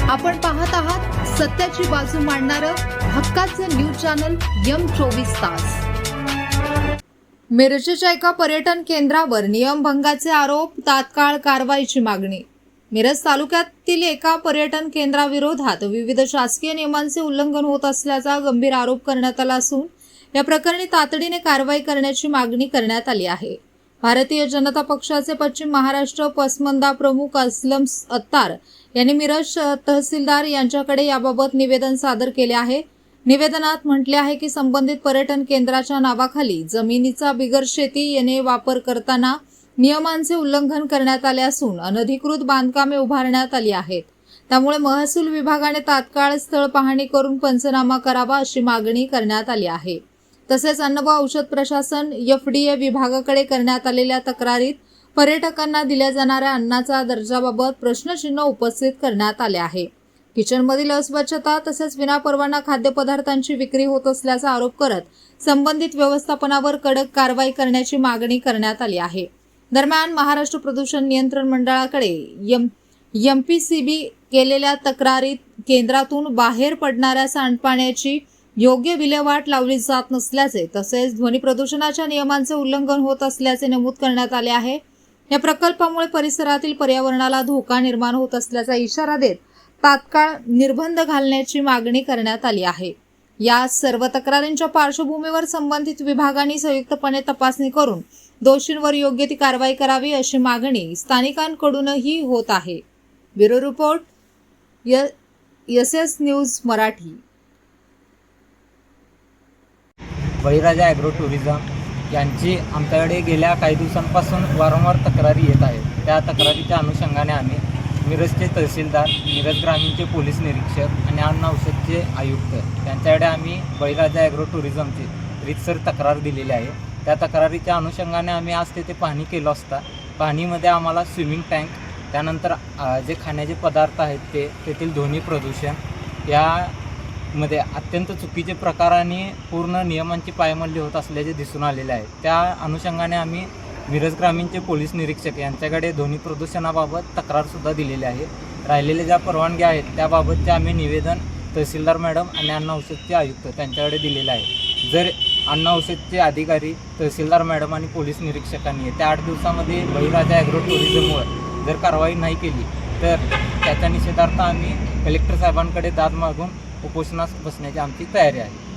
आपण पाहत आहात सत्याची बाजू मांडणारं हक्काचं न्यूज चॅनल M24 तास। मिरजच्या एका पर्यटन केंद्रावर नियमभंगाचे आरोप, तात्काळ कारवाईची मागणी। मिरज तालुक्यातील एका पर्यटन केंद्राविरोधात विविध शासकीय नियमांचे उल्लंघन होत असल्याचा गंभीर आरोप करण्यात आला असून या प्रकरणी तातडीने कारवाई करण्याची मागणी करण्यात आली आहे। भारतीय जनता पक्षाचे पश्चिम महाराष्ट्र पसमंदा प्रमुख असलम अत्तार यांनी मिरज तहसीलदार यांच्याकडे याबाबत निवेदन सादर केले आहे। निवेदनात म्हटले आहे की संबंधित पर्यटन केंद्राच्या नावाखाली जमिनीचा बिगर शेती येणे वापर करताना नियमांचे उल्लंघन करण्यात आले असून अनधिकृत बांधकामे उभारण्यात आली आहेत। त्यामुळे महसूल विभागाने तात्काळ स्थळ पाहणी करून पंचनामा करावा अशी मागणी करण्यात आली आहे। तसेच अन्न व औषध प्रशासन FDA विभागाकडे करण्यात आलेल्या तक्रारीत पर्यटकांना दिल्या जाणाऱ्या अन्नाचा दर्जाबाबत प्रश्नचिन्ह उपस्थित करण्यात आले आहे। किचनमधील अस्वच्छता तसेच विनापरवाना खाद्यपदार्थांची विक्री होत असल्याचा आरोप करत संबंधित व्यवस्थापनावर कडक कारवाई करण्याची मागणी करण्यात आली आहे। दरम्यान महाराष्ट्र प्रदूषण नियंत्रण मंडळाकडे MPCB केलेल्या तक्रारीत केंद्रातून बाहेर पडणाऱ्या सांडपाण्याची योग्य विल्हेवाट लावली जात नसल्याचे तसेच ध्वनी प्रदूषणाच्या नियमांचे उल्लंघन होत असल्याचे नमूद करण्यात आले आहे। या प्रकल्पामुळे परिसरातील पर्यावरणाला धोका निर्माण होत असल्याचा इशारा देत तात्काळ निर्बंध घालण्याची मागणी करण्यात आली आहे। या सर्व तक्रारींच्या पार्श्वभूमीवर संबंधित विभागांनी संयुक्तपणे तपासणी करून दोषींवर योग्य ती कारवाई करावी अशी मागणी स्थानिकांकडूनही होत आहे। Bureau report SS news Marathi. बळीराजा ॲग्रो टुरिझम यांची आमच्याकडे गेल्या काही दिवसांपासून वारंवार तक्रारी येत आहेत। त्या तक्रारीच्या अनुषंगाने आम्ही मिरजचे तहसीलदार, मिरज ग्रामीणचे पोलीस निरीक्षक आणि अन्न औषधचे आयुक्त यांच्याकडे आम्ही बळीराजा ॲग्रो टुरिझमची रीतसर तक्रार दिलेली आहे। त्या तक्रारीच्या अनुषंगाने आम्ही आज तेथे पाहणी केलं असता पाहणीमध्ये आम्हाला स्विमिंग टँक, त्यानंतर जे खाण्याचे पदार्थ आहेत तेथील ध्वनी प्रदूषण यामध्ये अत्यंत चुकीचे प्रकार आणि पूर्ण नियमांची पायमल्ली होत असल्याचे दिसून आलेले आहे। त्या अनुषंगाने आम्ही मिरज ग्रामीणचे पोलीस निरीक्षक यांच्याकडे ध्वनी प्रदूषणाबाबत तक्रारसुद्धा दिलेली आहे। राहिलेल्या ज्या परवानग्या आहेत त्याबाबतचे आम्ही निवेदन तहसीलदार मॅडम आणि अन्न औषधचे आयुक्त त्यांच्याकडे दिलेलं आहे। जर अन्न औषधचे अधिकारी, तहसीलदार मॅडम आणि पोलीस निरीक्षकांनी येत्या 8 दिवसामध्ये बळीराजा ॲग्रो टुरिझमवर जर कारवाई नाही केली तर त्याच्या निषेधार्थ आम्ही कलेक्टर साहेबांकडे दाद मागून उपोषणास बसण्याची आमची तयारी आहे।